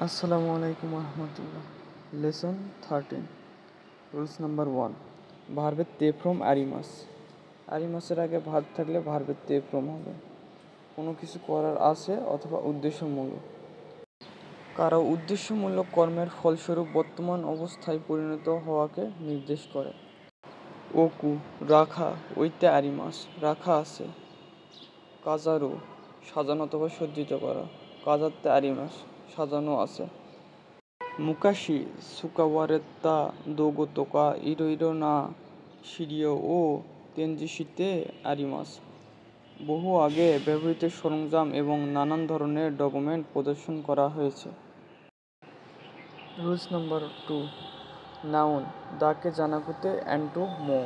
আসসালামু আলাইকুম রহমতুল্লাহ। Lesson 13, rules number 1। ভার্বের তে ফ্রম আরিমাস। আরিমাসের আগে ভার্ব থাকলে ভার্বের তে ফ্রম হবে। কোনো কিছু করার আছে অথবা উদ্দেশ্যমূলক। কারো উদ্দেশ্যমূলক কর্মের ফলস্বরূপ বর্তমান অবস্থায় পরিণত হওয়াকে নির্দেশ করে। ওকু রাখা, ওইতে আরিমাস রাখা আছে। কাজারু সাজানো অথবা সজ্জিত করা, কাজাতে আরিমাস সাজানো আছে। মুকাশি সুকাওয়ারেত্তা দোগো তোকা ইরো না শিরিও ও তেনজিশিতে আরিমাস। বহু আগে ব্যবহৃত সরঞ্জাম এবং নানান ধরনের ডকুমেন্ট প্রদর্শন করা হয়েছে। Rules number 2। নাউন দাকে জানাকুতে অ্যান্টু মো।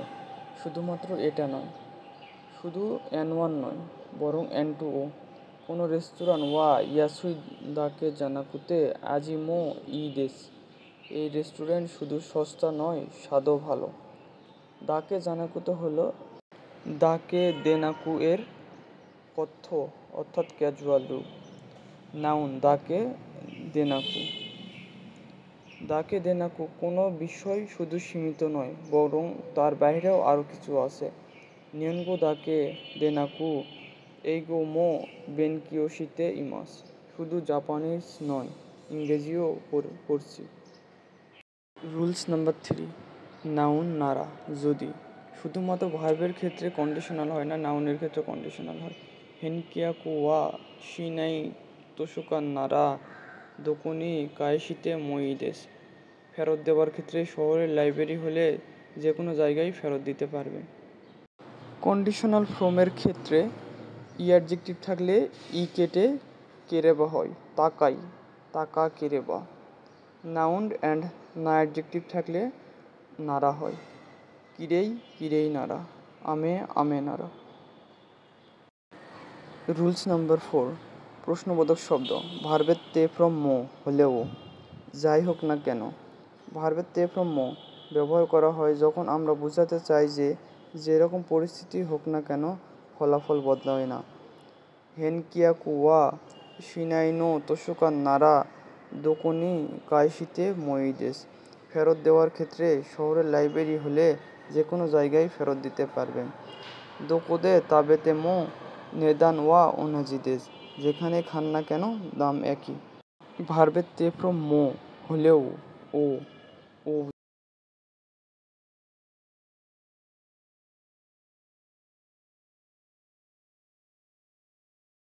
শুধুমাত্র এটা নয়, শুধু N1 নয়, বরং N2 ও। কোনো রেস্তোরাঁ ওয়া ইয়াসুই দাকে জানাকুতে আজিমো ই দেশ। এই রেস্টুরেন্ট শুধু সস্তা নয়, স্বাদও ভালো। দাকে জানাকুতে হলো দাকে দেনাকু এর কথ্য অর্থাৎ ক্যাজুয়াল রূপ। নাউন দাকে দেনাকু। দাকে দেনাকু কোনো বিষয় শুধু সীমিত নয়, বরং তার বাইরেও আরও কিছু আছে। নিয়নগো দাকে দেনাকু এইগো মো বেনকিয়োশিতে ইমাস। শুধু জাপানিজ নয়, ইংরেজিও পড়ছি। Rules number 3। নাউন নারা যদি। শুধুমাত্র ভার্বের ক্ষেত্রে কন্ডিশনাল হয় না, নাউনের ক্ষেত্রে কন্ডিশনাল হয়। হেনকিয়াকু ওয়া শিনাই তোশুকা নারা দোকনি কায়শিতে মই দেশ। ফেরত দেওয়ার ক্ষেত্রে শহরের লাইব্রেরি হলে যে কোনো জায়গায় ফেরত দিতে পারবে। কন্ডিশনাল ফর্মের ক্ষেত্রে ই অ্যাডজেক্টিভ থাকলে ই কেটে কেরেবা হয়, তাকাই তাকা কেরেবা। নাউন অ্যান্ড না অ্যাডজেক্টিভ থাকলে নারা হয়, কিরেই কিরেই নারা, আমে আমে নারা। Rules number 4। প্রশ্নবোধক শব্দ। ভার্বের তে ফ্রম মো হলেও যাই হোক না কেন। ভার্বের তে ফ্রম মো ব্যবহার করা হয় যখন আমরা বোঝাতে চাই যে যেরকম পরিস্থিতি হোক না কেন ফলাফল বদলায় না। হেনকিয়াকু ওয়া শিনাইনো তোশুকা নারা দোকনি কায়শিতে মই দেশ। ফেরত দেওয়ার ক্ষেত্রে শহরের লাইব্রেরি হলে যে কোনো জায়গায় ফেরত দিতে পারবেন। দোকোদে তাবেতে মো নেদান ওয়া ওনাজি দেশ। যেখানে খান না কেন দাম একই। ভার্বের তে ফ্রম মো হলেও ও